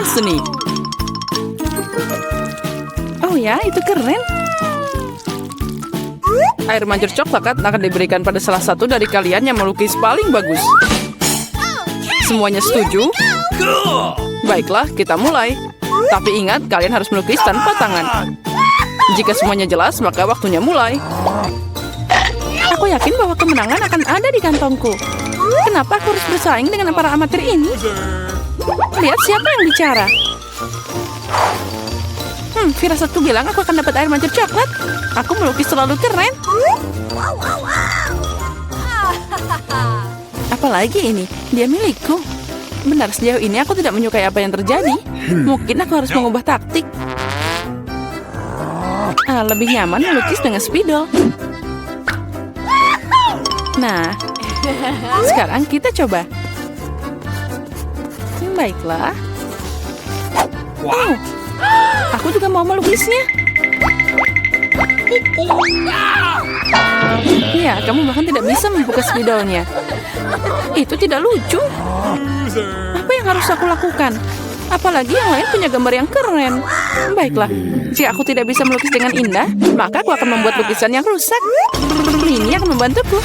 penghargaan seni. Oh ya, itu keren. Air mancur coklat akan diberikan pada salah satu dari kalian yang melukis paling bagus. Semuanya setuju? Baiklah, kita mulai. Tapi ingat, kalian harus melukis tanpa tangan. Jika semuanya jelas, maka waktunya mulai. Aku yakin bahwa kemenangan akan ada di kantongku. Kenapa aku harus bersaing dengan para amatir ini? Lihat siapa yang bicara. Firasatku bilang aku akan dapat air mancur coklat. Aku melukis selalu keren. Apalagi ini, dia milikku. Benar, sejauh ini aku tidak menyukai apa yang terjadi. Mungkin aku harus mengubah taktik. Lebih nyaman melukis dengan spidol. Nah, sekarang kita coba. Baiklah. Oh, aku juga mau melukisnya. Ya, kamu bahkan tidak bisa membuka spidolnya. Itu tidak lucu. Apa yang harus aku lakukan? Apalagi yang lain punya gambar yang keren. Baiklah, jika aku tidak bisa melukis dengan indah, maka aku akan membuat lukisan yang rusak. Ini akan membantuku.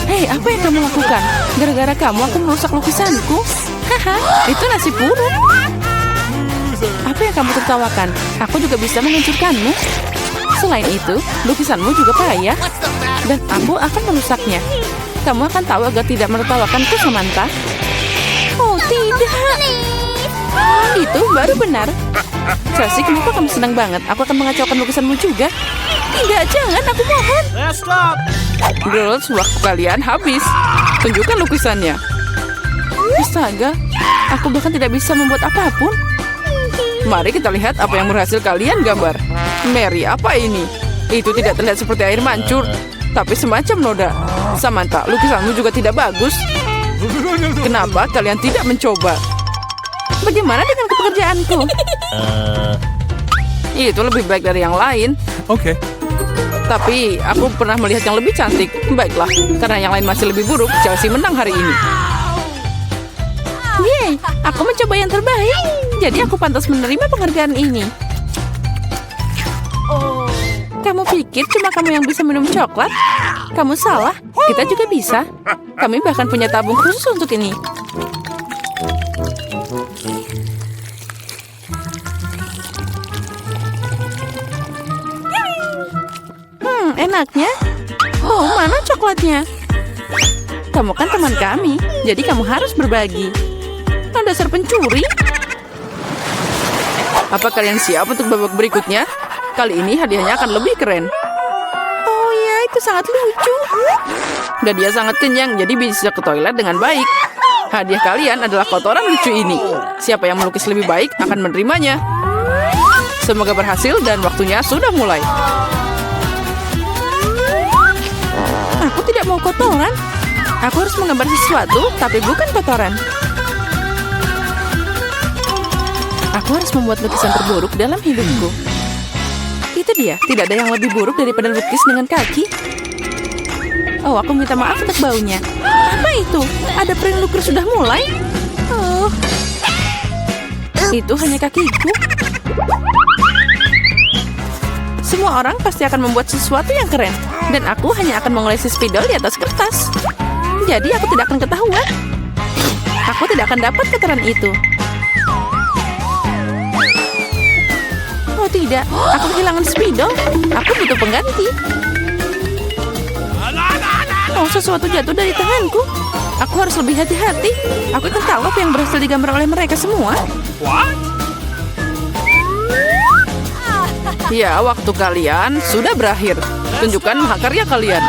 Hei, apa yang kamu lakukan? Gara-gara kamu aku merusak lukisanku. Haha, itu nasib buruk. Apa yang kamu tertawakan? Aku juga bisa menghancurkanmu. Selain itu, lukisanmu juga payah. Dan aku akan merusaknya. Kamu akan tahu agar tidak menertawakanku, Samantha. Oh, tidak. Itu baru benar. Chelsea, kenapa kamu senang banget? Aku akan mengacaukan lukisanmu juga. Tidak, jangan, aku mohon. Girls, waktu kalian habis. Tunjukkan lukisannya. Astaga, aku bahkan tidak bisa membuat apapun. Mari kita lihat apa yang berhasil kalian gambar. Mary, apa ini? Itu tidak terlihat seperti air mancur, tapi semacam noda. Samantha, lukisanmu juga tidak bagus. Kenapa kalian tidak mencoba? Bagaimana dengan pekerjaanku? Itu lebih baik dari yang lain. Oke. Tapi aku pernah melihat yang lebih cantik. Baiklah, karena yang lain masih lebih buruk, Chelsea menang hari ini. Yeay, aku mencoba yang terbaik. Jadi aku pantas menerima penghargaan ini. Kamu pikir cuma kamu yang bisa minum coklat? Kamu salah, kita juga bisa. Kami bahkan punya tabung khusus untuk ini. Enaknya. Oh, mana coklatnya? Kamu kan teman kami, jadi kamu harus berbagi. Dasar pencuri. Apa kalian siap untuk babak berikutnya? Kali ini hadiahnya akan lebih keren. Oh ya, itu sangat lucu. Dan dia sangat kenyang, jadi bisa ke toilet dengan baik. Hadiah kalian adalah kotoran lucu ini. Siapa yang melukis lebih baik akan menerimanya. Semoga berhasil dan waktunya sudah mulai. Aku tidak mau kotoran. Aku harus menggambar sesuatu, tapi bukan kotoran. Aku harus membuat lukisan terburuk dalam hidupku. Itu dia, tidak ada yang lebih buruk daripada lukis dengan kaki. Oh, aku minta maaf untuk baunya. Apa itu? Ada print lukis sudah mulai? Oh, itu hanya kakiku. Semua orang pasti akan membuat sesuatu yang keren. Dan aku hanya akan mengolesi spidol di atas kertas. Jadi aku tidak akan ketahuan. Aku tidak akan dapat kotoran itu. Oh tidak, aku kehilangan spidol. Aku butuh pengganti. Oh, sesuatu jatuh dari tanganku. Aku harus lebih hati-hati. Aku akan tahu apa yang berhasil digambar oleh mereka semua. Ya, waktu kalian sudah berakhir. Tunjukkan mahakarya kalian.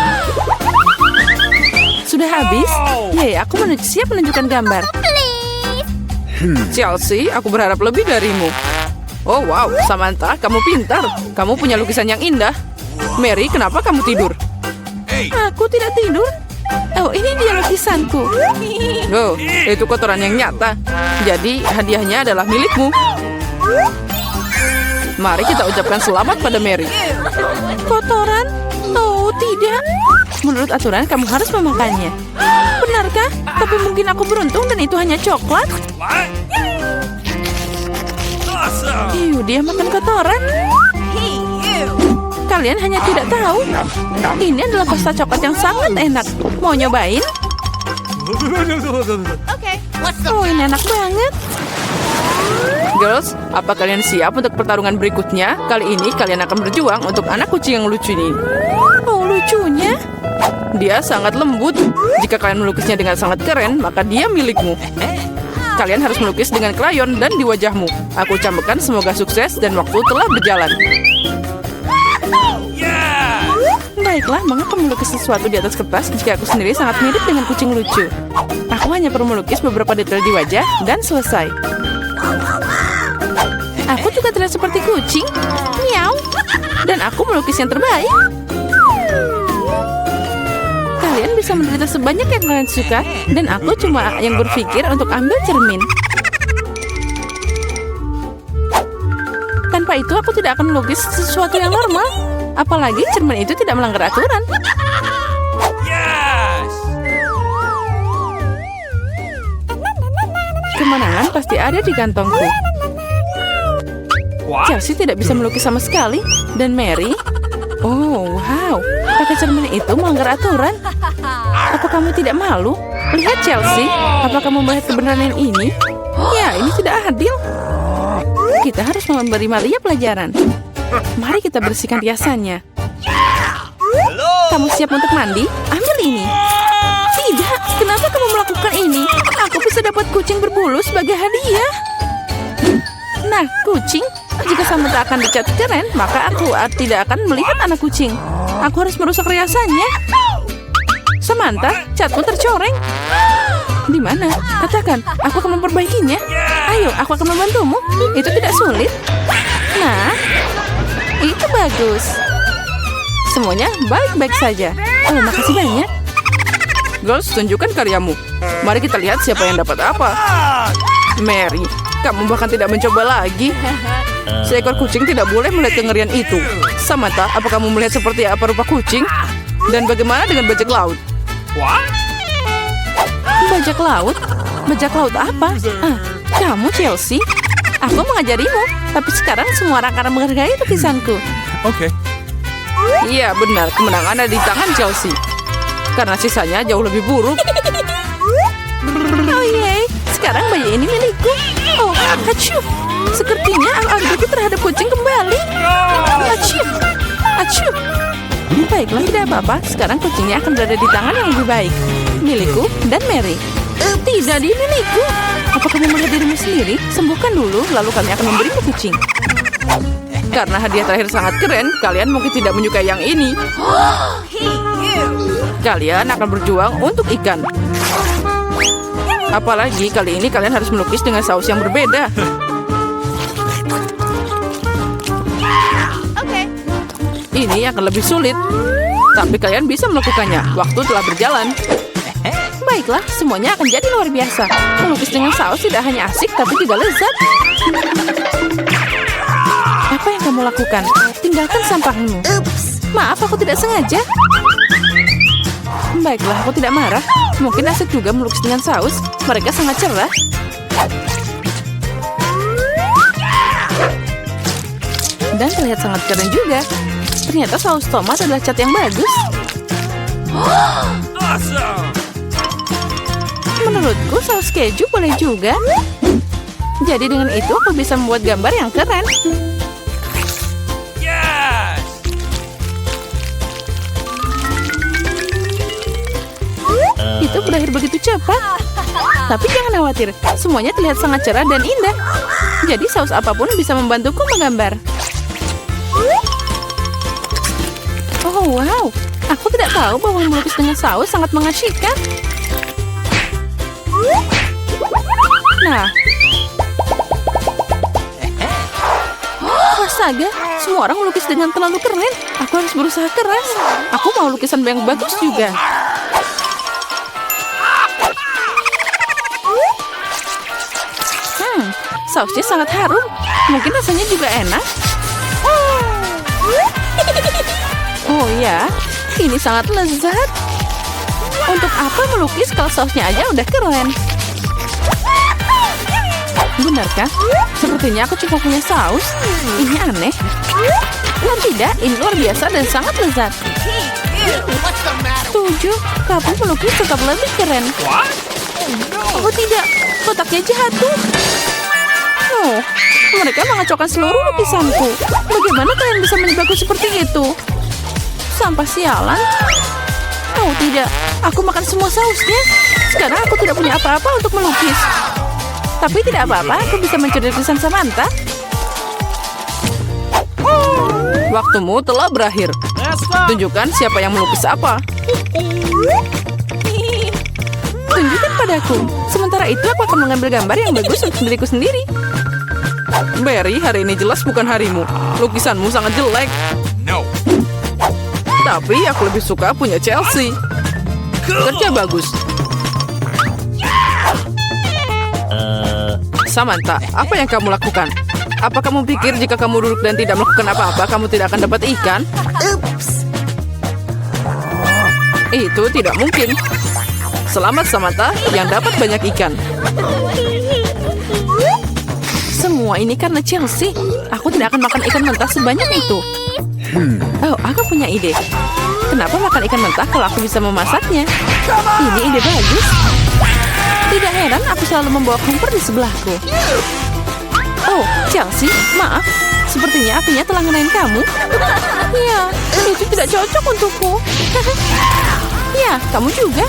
Sudah habis? Ya, aku siap menunjukkan gambar. Chelsea, aku berharap lebih darimu. Oh wow, Samantha, kamu pintar. Kamu punya lukisan yang indah. Mary, kenapa kamu tidur? Aku tidak tidur. Oh, ini dia lukisanku. Oh, itu kotoran yang nyata. Jadi, hadiahnya adalah milikmu. Mari kita ucapkan selamat pada Mary. Kotoran? Oh, tidak. Menurut aturan, kamu harus memakannya. Benarkah? Tapi mungkin aku beruntung dan itu hanya coklat. Dia makan kotoran. Kalian hanya tidak tahu. Ini adalah pasta coklat yang sangat enak. Mau nyobain? Oh, ini enak banget. Girls, apa kalian siap untuk pertarungan berikutnya? Kali ini kalian akan berjuang untuk anak kucing yang lucu ini. Oh, lucunya. Dia sangat lembut. Jika kalian melukisnya dengan sangat keren, maka dia milikmu. Kalian harus melukis dengan krayon dan di wajahmu. Aku ucapkan semoga sukses dan waktu telah berjalan. Baiklah, mengapa melukis sesuatu di atas kertas jika aku sendiri sangat mirip dengan kucing lucu? Aku hanya perlu melukis beberapa detail di wajah dan selesai. Aku juga terlihat seperti kucing. Miau. Dan aku melukis yang terbaik. Kalian bisa menderita sebanyak yang kalian suka, dan aku cuma yang berpikir untuk ambil cermin. Tanpa itu aku tidak akan melukis sesuatu yang normal. Apalagi cermin itu tidak melanggar aturan. Kemenangan pasti ada di kantongku. Chelsea tidak bisa melukis sama sekali. Dan Mary? Oh, wow. Pakai cermin itu melanggar aturan. Apa kamu tidak malu? Lihat Chelsea. Apa kamu melihat kebenaran ini? Ya, ini tidak adil. Kita harus memberi Malia pelajaran. Mari kita bersihkan riasannya. Kamu siap untuk mandi? Ambil ini. Tidak, kenapa kamu melakukan ini? Aku bisa dapat kucing berbulu sebagai hadiah. Nah, kucing. Jika Samantha akan dicat keren, maka aku tidak akan melihat anak kucing. Aku harus merusak riasannya. Samantha, catmu tercoreng. Di mana? Katakan, aku akan memperbaikinya. Ayo, aku akan membantumu. Itu tidak sulit. Nah, itu bagus. Semuanya baik-baik saja. Oh, makasih banyak. Girls, tunjukkan karyamu. Mari kita lihat siapa yang dapat apa. Mary, kamu bahkan tidak mencoba lagi. Seekor kucing tidak boleh melihat kengerian itu. Samantha, apa kamu melihat seperti apa rupa kucing? Dan bagaimana dengan bajak laut? Bajak laut? Bajak laut apa? Kamu Chelsea? Aku mengajarimu, tapi sekarang semua orang akan menghargai lukisanku. Oke. Iya benar, kemenangan ada di tangan Chelsea. Karena sisanya jauh lebih buruk. Oh yeay, sekarang bayi ini milikku. Oh, acuh. Sepertinya al-Alberti terhadap kucing kembali. Acuh. Acuh. Baiklah, tidak apa-apa. Sekarang kucingnya akan berada di tangan yang lebih baik. Milikku dan Mary. Tidak di milikku. Apa kamu melihat dirimu sendiri? Sembuhkan dulu, lalu kami akan memberimu kucing. Karena hadiah terakhir sangat keren, kalian mungkin tidak menyukai yang ini. Kalian akan berjuang untuk ikan. Apalagi kali ini kalian harus melukis dengan saus yang berbeda. Ini akan lebih sulit. Tapi kalian bisa melakukannya. Waktu telah berjalan. Baiklah, semuanya akan jadi luar biasa. Melukis dengan saus tidak hanya asik, tapi juga lezat. Apa yang kamu lakukan? Tinggalkan sampahmu. Maaf, aku tidak sengaja. Baiklah, aku tidak marah. Mungkin asik juga melukis dengan saus. Mereka sangat cerah. Dan terlihat sangat keren juga. Ternyata saus tomat adalah cat yang bagus. Menurutku saus keju boleh juga. Jadi dengan itu aku bisa membuat gambar yang keren. Itu berakhir begitu cepat. Tapi jangan khawatir, semuanya terlihat sangat cerah dan indah. Jadi saus apapun bisa membantuku menggambar. Oh wow, aku tidak tahu bahwa melukis dengan saus sangat mengasyikkan. Nah, astaga, semua orang melukis dengan terlalu keren. Aku harus berusaha keras. Aku mau lukisan yang bagus juga. Sausnya sangat harum. Mungkin rasanya juga enak. Oh ya, Ini sangat lezat. Untuk apa melukis kalau sausnya aja udah keren? Benarkah? Sepertinya aku cuma punya saus. Ini aneh. Oh tidak, ini luar biasa dan sangat lezat. Setuju, kamu melukis tetap lebih keren. Oh tidak, kotaknya jatuh. Oh, mereka mengacaukan seluruh lukisanku. Bagaimana kalian bisa menjebakku seperti itu? Sampah sialan. Oh tidak, aku makan semua sausnya. Sekarang aku tidak punya apa-apa untuk melukis. Tapi tidak apa-apa, aku bisa mencuri lukisan Samantha. Waktumu telah berakhir. Tunjukkan siapa yang melukis apa. Tunjukkan padaku. Sementara itu aku akan mengambil gambar yang bagus untuk diriku sendiri. Barry, hari ini jelas bukan harimu. Lukisanmu sangat jelek. Tapi aku lebih suka punya Chelsea. Kerja bagus. Samantha, apa yang kamu lakukan? Apa kamu pikir jika kamu duduk dan tidak melakukan apa-apa, kamu tidak akan dapat ikan? Itu tidak mungkin. Selamat Samantha yang dapat banyak ikan. Semua ini karena Chelsea. Aku tidak akan makan ikan mentah sebanyak itu. Oh, aku punya ide. Kenapa makan ikan mentah kalau aku bisa memasaknya? Ini ide bagus. Tidak heran aku selalu membawa kompor di sebelahku. Oh, Chelsea, maaf. Sepertinya apinya telah ngenain kamu. Ya, itu tidak cocok untukku. Ya, kamu juga.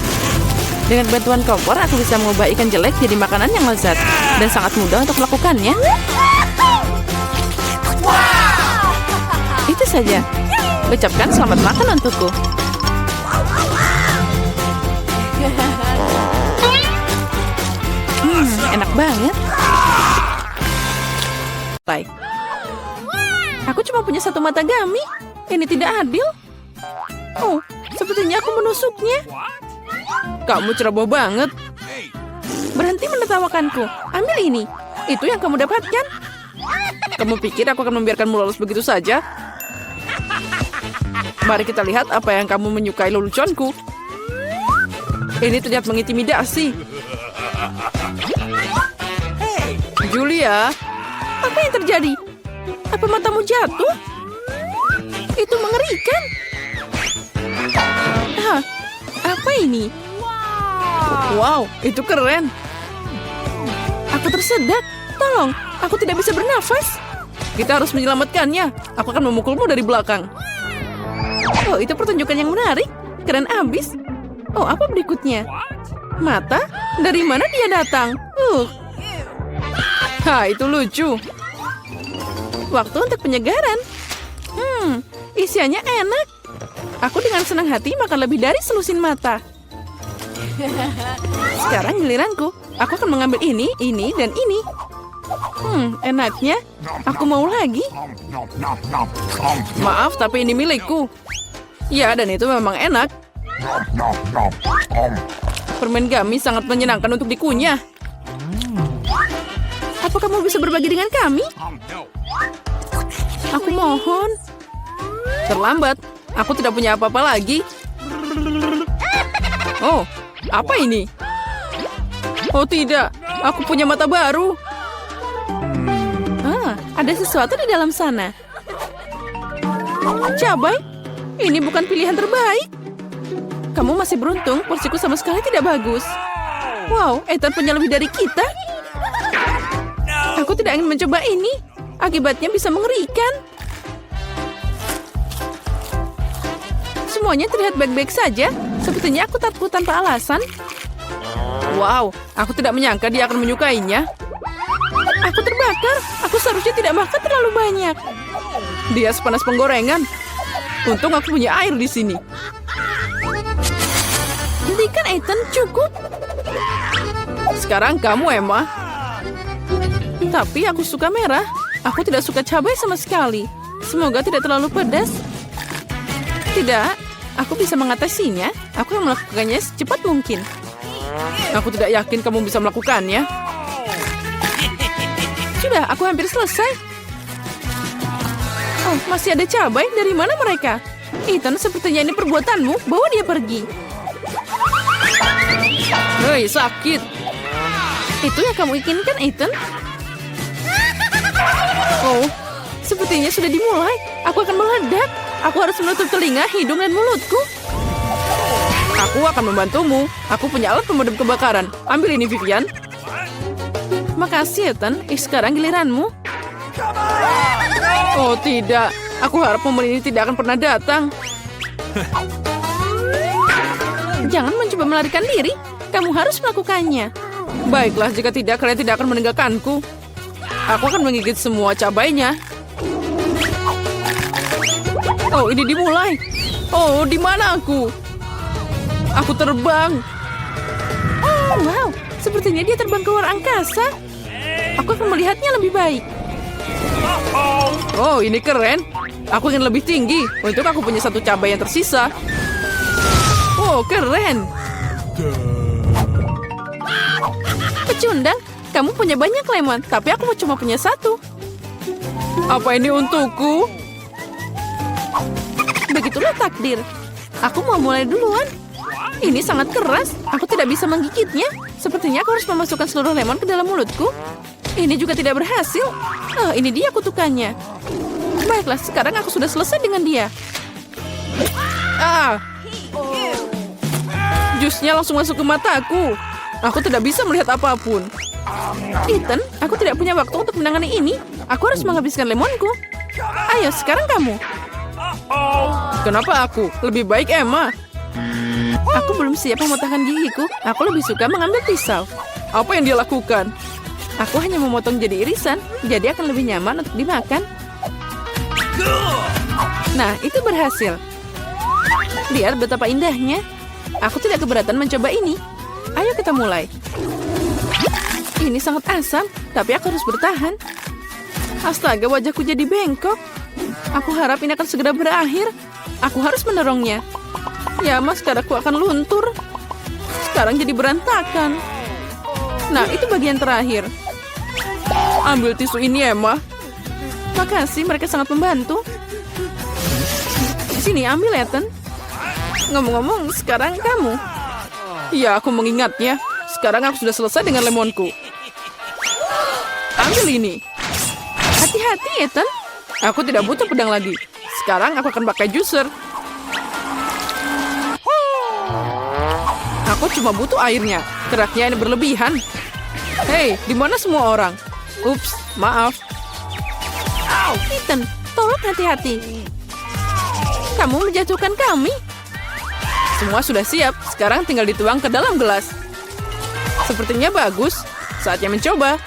Dengan bantuan kompor, aku bisa mengubah ikan jelek jadi makanan yang lezat. Dan sangat mudah untuk melakukannya. Itu saja. Ucapkan selamat makan untukku. Enak banget. Aku cuma punya satu mata gami. Ini tidak adil. Oh, sepertinya aku menusuknya. Kamu ceroboh banget. Berhenti menertawakanku. Ambil ini. Itu yang kamu dapatkan. Kamu pikir aku akan membiarkanmu lolos begitu saja? Mari kita lihat apa yang kamu menyukai leluconku. Ini terlihat mengintimidasi. Julia, apa yang terjadi? Apa matamu jatuh? Itu mengerikan. Hah, apa ini? Wow, itu keren. Aku tersedak. Tolong, aku tidak bisa bernafas. Kita harus menyelamatkannya. Aku akan memukulmu dari belakang. Oh, itu pertunjukan yang menarik. Keren abis. Oh, apa berikutnya? Mata? Dari mana dia datang? Itu lucu. Waktu untuk penyegaran. Isiannya enak. Aku dengan senang hati makan lebih dari selusin mata. Sekarang giliranku. Aku akan mengambil ini, dan ini. Enaknya. Aku mau lagi. Maaf, tapi ini milikku. Ya, dan itu memang enak. Permen gummy sangat menyenangkan untuk dikunyah. Apa kamu bisa berbagi dengan kami? Aku mohon. Terlambat. Aku tidak punya apa-apa lagi. Oh, apa ini? Oh tidak, aku punya mata baru. Ada sesuatu di dalam sana. Cabai, ini bukan pilihan terbaik. Kamu masih beruntung, porsiku sama sekali tidak bagus. Wow, Ethan punya lebih dari kita. Aku tidak ingin mencoba ini. Akibatnya bisa mengerikan. Semuanya terlihat baik-baik saja. Sepertinya aku takut tanpa alasan. Wow, aku tidak menyangka dia akan menyukainya. Aku terbakar. Aku seharusnya tidak makan terlalu banyak. Dia sepanas penggorengan. Untung aku punya air di sini. Hentikan, Ethan, cukup. Sekarang kamu, Emma. Tapi aku suka merah. Aku tidak suka cabai sama sekali. Semoga tidak terlalu pedas. Tidak, aku bisa mengatasinya. Aku akan melakukannya secepat mungkin. Aku tidak yakin kamu bisa melakukannya. Sudah, aku hampir selesai. Oh, masih ada cabai. Dari mana mereka? Ethan, sepertinya ini perbuatanmu. Bawa dia pergi. Hei, sakit. Itu yang kamu inginkan, Ethan? Oh, sepertinya sudah dimulai. Aku akan meledak. Aku harus menutup telinga, hidung, dan mulutku. Aku akan membantumu. Aku punya alat pemadam kebakaran. Ambil ini, Vivian. Makasih, Ethan. Sekarang giliranmu. Oh, tidak. Aku harap momen ini tidak akan pernah datang. Jangan mencoba melarikan diri. Kamu harus melakukannya. Baiklah, jika tidak, kalian tidak akan meninggalkanku. Aku akan menggigit semua cabainya. Oh, ini dimulai. Oh, di mana aku? Aku terbang. Oh, wow. Sepertinya dia terbang ke luar angkasa. Aku akan melihatnya lebih baik. Oh, ini keren. Aku ingin lebih tinggi. Untuk aku punya satu cabai yang tersisa. Oh, keren. Pecundang, kamu punya banyak lemon, tapi aku cuma punya satu. Apa ini untukku? Begitulah takdir. Aku mau mulai duluan. Ini sangat keras. Aku tidak bisa menggigitnya. Sepertinya aku harus memasukkan seluruh lemon ke dalam mulutku. Ini juga tidak berhasil. Oh, ini dia kutukannya. Baiklah, sekarang aku sudah selesai dengan dia. Jusnya langsung masuk ke mataku. Aku tidak bisa melihat apapun. Ethan, aku tidak punya waktu untuk menangani ini. Aku harus menghabiskan lemonku. Ayo, sekarang kamu. Kenapa aku? Lebih baik Emma. Aku belum siap memotongkan gigiku. Aku lebih suka mengambil pisau. Apa yang dia lakukan? Aku hanya memotong jadi irisan, jadi akan lebih nyaman untuk dimakan. Nah, itu berhasil. Lihat betapa indahnya. Aku tidak keberatan mencoba ini. Ayo kita mulai. Ini sangat asam, tapi aku harus bertahan. Astaga, wajahku jadi bengkok. Aku harap ini akan segera berakhir. Aku harus mendorongnya. Ya, mas, aku akan luntur. Sekarang jadi berantakan. Nah, itu bagian terakhir. Ambil tisu ini, Emma. Makasih, mereka sangat membantu. Sini, ambil, Ethan. Ngomong-ngomong, sekarang kamu. Iya, aku mengingatnya. Sekarang aku sudah selesai dengan lemonku. Ambil ini. Hati-hati, Ethan. Aku tidak butuh pedang lagi. Sekarang aku akan pakai juicer. Aku cuma butuh airnya. Keraknya ini berlebihan. Hei, di mana semua orang? Ups, maaf. Ethan, tolong hati-hati. Kamu menjatuhkan kami. Semua sudah siap. Sekarang tinggal dituang ke dalam gelas. Sepertinya bagus. Saatnya mencoba.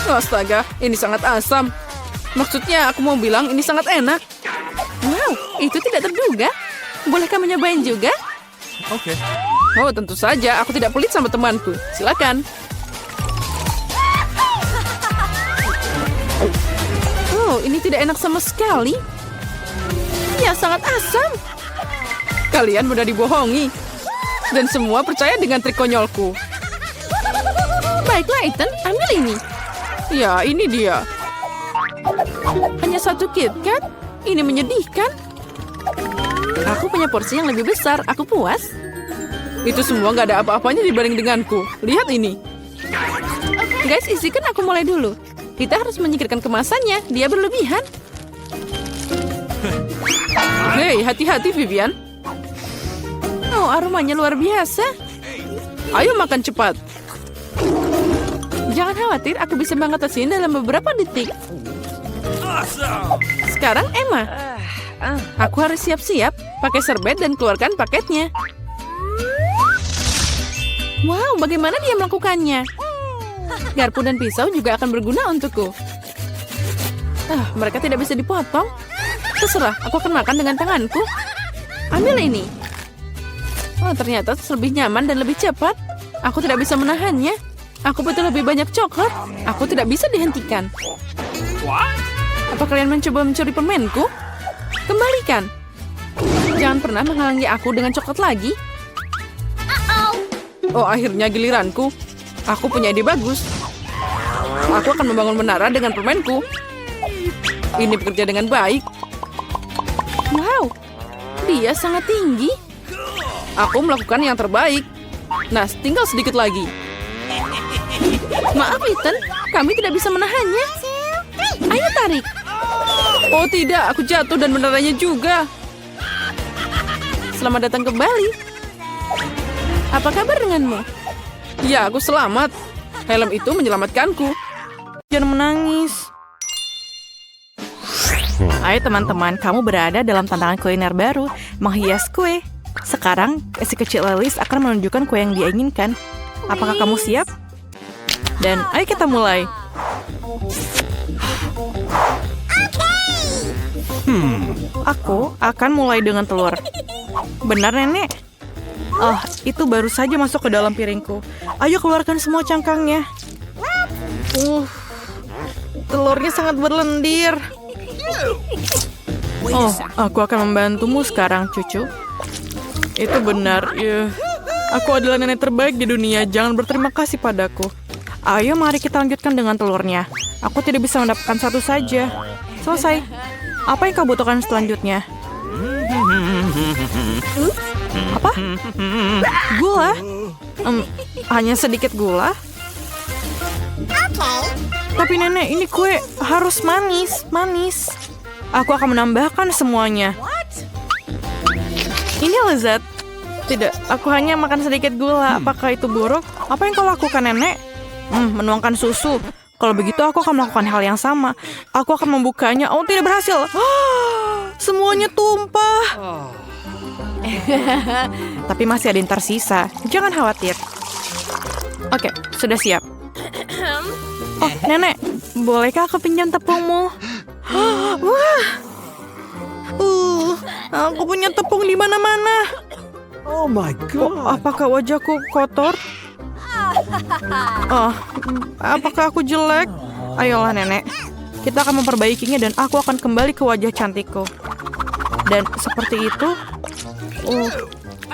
Astaga, ini sangat asam. Maksudnya aku mau bilang ini sangat enak. Wow, itu tidak terduga. Bolehkah menyobain juga? Oke. Oh, tentu saja. Aku tidak pelit sama temanku. Silakan. Oh, ini tidak enak sama sekali. Ya, sangat asam. Kalian mudah dibohongi. Dan semua percaya dengan trik konyolku. Baiklah, Ethan. Ambil ini. Ya, ini dia. Hanya satu KitKat? Ini menyedihkan. Aku punya porsi yang lebih besar. Aku puas. Itu semua gak ada apa-apanya dibanding denganku. Lihat ini. Guys, izinkan aku mulai dulu. Kita harus menyingkirkan kemasannya. Dia berlebihan. Hei, hati-hati, Vivian. Oh, aromanya luar biasa. Ayo makan cepat. Jangan khawatir, aku bisa mengatasinya dalam beberapa detik. Sekarang Emma. Aku harus siap-siap. Pakai serbet dan keluarkan paketnya. Wow, bagaimana dia melakukannya? Garpu dan pisau juga akan berguna untukku. Mereka tidak bisa dipotong. Terserah, aku akan makan dengan tanganku. Ambil ini. Oh, ternyata lebih nyaman dan lebih cepat. Aku tidak bisa menahannya. Aku butuh lebih banyak coklat. Aku tidak bisa dihentikan. Apa kalian mencoba mencuri permenku? Kembalikan. Jangan pernah menghalangi aku dengan coklat lagi. Oh, akhirnya giliranku. Aku punya ide bagus. Aku akan membangun menara dengan permenku. Ini bekerja dengan baik. Wow, Dia sangat tinggi. Aku melakukan yang terbaik. Nah, tinggal sedikit lagi. Maaf, Ethan. Kami tidak bisa menahannya. Ayo tarik. Oh tidak, aku jatuh dan benerannya juga. Selamat datang kembali. Apa kabar denganmu? Ya, aku selamat. Helm itu menyelamatkanku. Jangan menangis. Ayo teman-teman, kamu berada dalam tantangan kuliner baru, menghias kue. Sekarang, si kecil Alice akan menunjukkan kue yang dia inginkan. Apakah kamu siap? Dan ayo kita mulai. Aku akan mulai dengan telur. Benar, Nenek? Oh, itu baru saja masuk ke dalam piringku. Ayo keluarkan semua cangkangnya. Telurnya sangat berlendir. Oh, aku akan membantumu sekarang, cucu. Itu benar, ya. Aku adalah nenek terbaik di dunia. Jangan berterima kasih padaku. Ayo, mari kita lanjutkan dengan telurnya. Aku tidak bisa mendapatkan satu saja. Selesai. Apa yang kau butuhkan selanjutnya? Apa? Gula? Hanya sedikit gula? Tapi nenek, ini kue harus manis. Aku akan menambahkan semuanya. Ini lezat. Tidak, aku hanya makan sedikit gula. Apakah itu buruk? Apa yang kau lakukan, nenek? Menuangkan susu. Kalau begitu aku akan melakukan hal yang sama. Aku akan membukanya. Oh, tidak berhasil. Semuanya tumpah. Tapi masih ada yang tersisa. Jangan khawatir. Oke, sudah siap. Oh, nenek, bolehkah aku pinjam tepungmu? Wah, aku punya tepung di mana-mana. Oh my God. Apakah wajahku kotor? Oh, apakah aku jelek? Ayolah, nenek. Kita akan memperbaikinya dan aku akan kembali ke wajah cantikku. Dan seperti itu.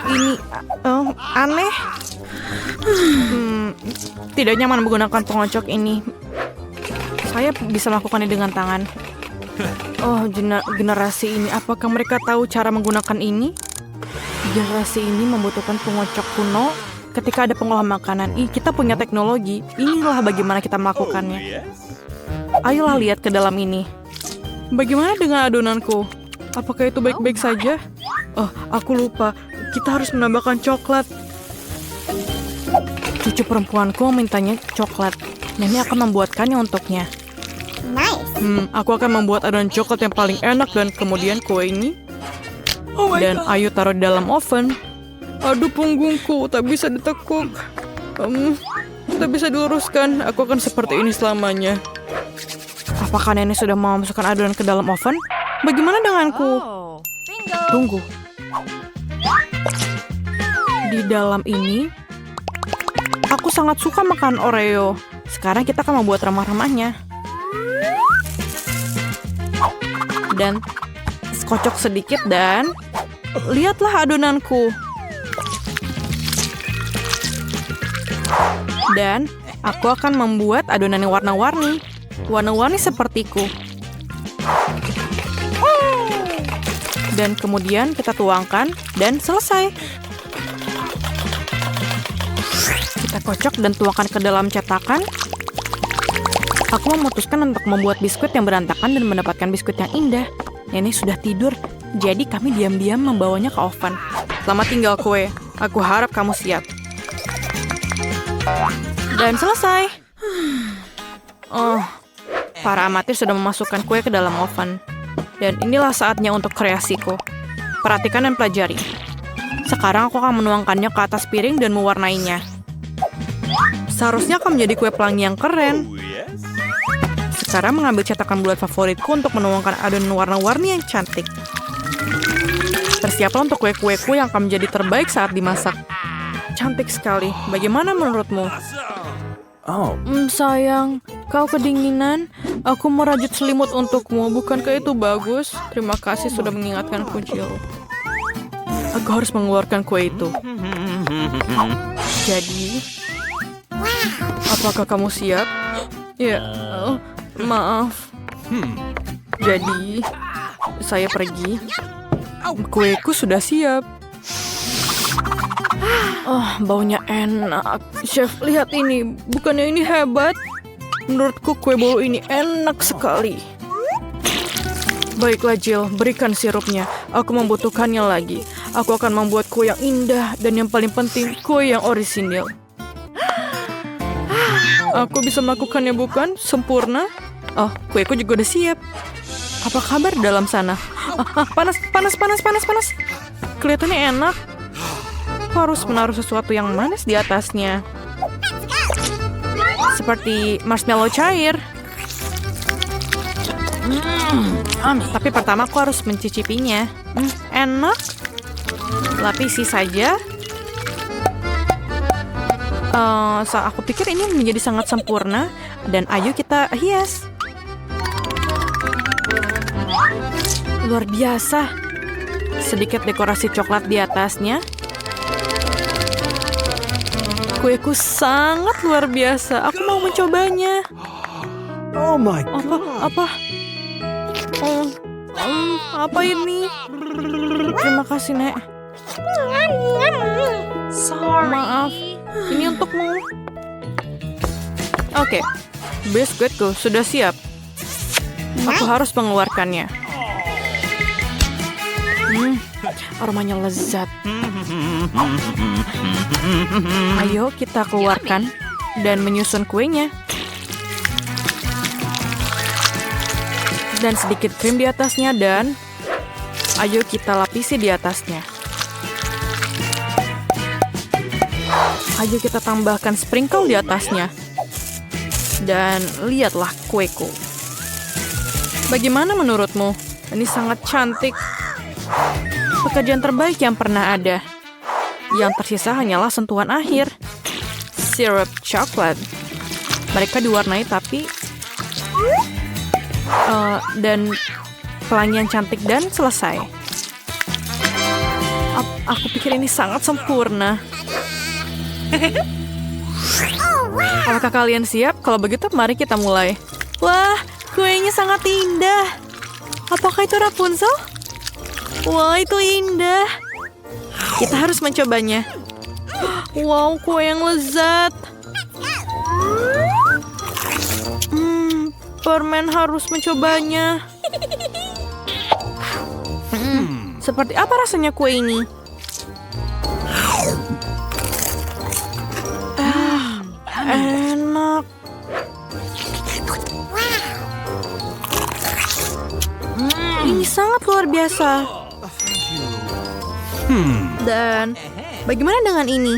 Ini aneh. Tidak nyaman menggunakan pengocok ini. Saya bisa melakukannya dengan tangan. Oh, generasi ini. Apakah mereka tahu cara menggunakan ini? Generasi ini membutuhkan pengocok kuno ketika ada pengolahan makanan. Kita punya teknologi. Inilah bagaimana kita melakukannya. Ayolah lihat ke dalam ini. Bagaimana dengan adonanku? Apakah itu baik-baik saja? Oh, aku lupa. Kita harus menambahkan coklat. Cucu perempuanku mintanya coklat. Nenek akan membuatkannya untuknya. Aku akan membuat adonan coklat yang paling enak dan kemudian kue ini. Dan ayo taruh di dalam oven. Aduh, punggungku tak bisa ditekuk. Tak bisa diluruskan. Aku akan seperti ini selamanya. Apakah nenek sudah mau masukkan adonan ke dalam oven? Bagaimana denganku? Tunggu. Di dalam ini, aku sangat suka makan Oreo. Sekarang kita akan membuat remah-remahnya. Dan kocok sedikit dan lihatlah adonanku. Dan aku akan membuat adonan yang warna-warni. Warna-warni sepertiku. Dan kemudian kita tuangkan dan selesai. Kita kocok dan tuangkan ke dalam cetakan. Aku memutuskan untuk membuat biskuit yang berantakan dan mendapatkan biskuit yang indah. Nenek sudah tidur, jadi kami diam-diam membawanya ke oven. Selamat tinggal kue. Aku harap kamu siap. Dan selesai. Oh, para amatir sudah memasukkan kue ke dalam oven. Dan inilah saatnya untuk kreasiku. Perhatikan dan pelajari. Sekarang aku akan menuangkannya ke atas piring dan mewarnainya. Seharusnya akan menjadi kue pelangi yang keren. Sekarang mengambil cetakan bulat favoritku untuk menuangkan adonan warna-warni yang cantik. Bersiaplah untuk kue-kueku yang akan menjadi terbaik saat dimasak. Cantik sekali. Bagaimana menurutmu? Sayang, kau kedinginan. Aku merajut selimut untukmu. Bukankah itu bagus? Terima kasih sudah mengingatkanku, Jill. Aku harus mengeluarkan kue itu. Jadi, apakah kamu siap? Ya, maaf. Jadi, saya pergi. Kueku sudah siap. Oh, baunya enak. Chef, lihat ini. Bukannya ini hebat? Menurutku kue bolu ini enak sekali. Baiklah Jill, berikan sirupnya. Aku membutuhkannya lagi. Aku akan membuat kue yang indah dan yang paling penting, kue yang orisinil. Aku bisa melakukannya bukan? Sempurna? Oh, kueku juga udah siap. Apa kabar dalam sana? Panas. Kelihatannya enak. Aku harus menaruh sesuatu yang manis di atasnya. Seperti marshmallow cair. Tapi pertama aku harus mencicipinya. Enak. Lapisi saja. Aku pikir ini menjadi sangat sempurna. Dan ayo kita hias. Luar biasa. Sedikit dekorasi coklat di atasnya. Kueku sangat luar biasa. Aku mau mencobanya. Oh my God. Apa? Apa ini? Terima kasih, Nek. Maaf. Ini untukmu. Oke. Biskuitku sudah siap. Aku harus mengeluarkannya. Aromanya lezat. Ayo kita keluarkan dan menyusun kuenya. Dan sedikit krim di atasnya dan ayo kita lapisi di atasnya. Ayo kita tambahkan sprinkle di atasnya. Dan lihatlah kueku. Bagaimana menurutmu? Ini sangat cantik. Pekerjaan terbaik yang pernah ada. Yang tersisa hanyalah sentuhan akhir. Sirup coklat. Mereka diwarnai tapi dan pelangi yang cantik dan selesai. Aku pikir ini sangat sempurna. Apakah kalian siap? Kalau begitu mari kita mulai. Wah, kuenya sangat indah. Apakah itu Rapunzel? Wah, itu indah. Kita harus mencobanya. Wow, kue yang lezat. Permen harus mencobanya. Seperti apa rasanya kue ini? Enak. Ini sangat luar biasa. Dan bagaimana dengan ini?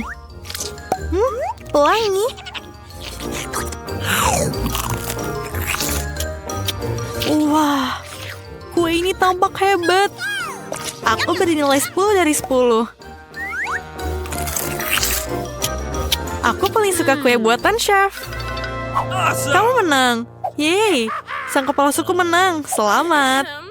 Pelangi. Wah, kue ini tampak hebat. Aku beri nilai 10 dari 10. Aku paling suka kue buatan chef. Kamu menang. Yeay, sang kepala suku menang. Selamat.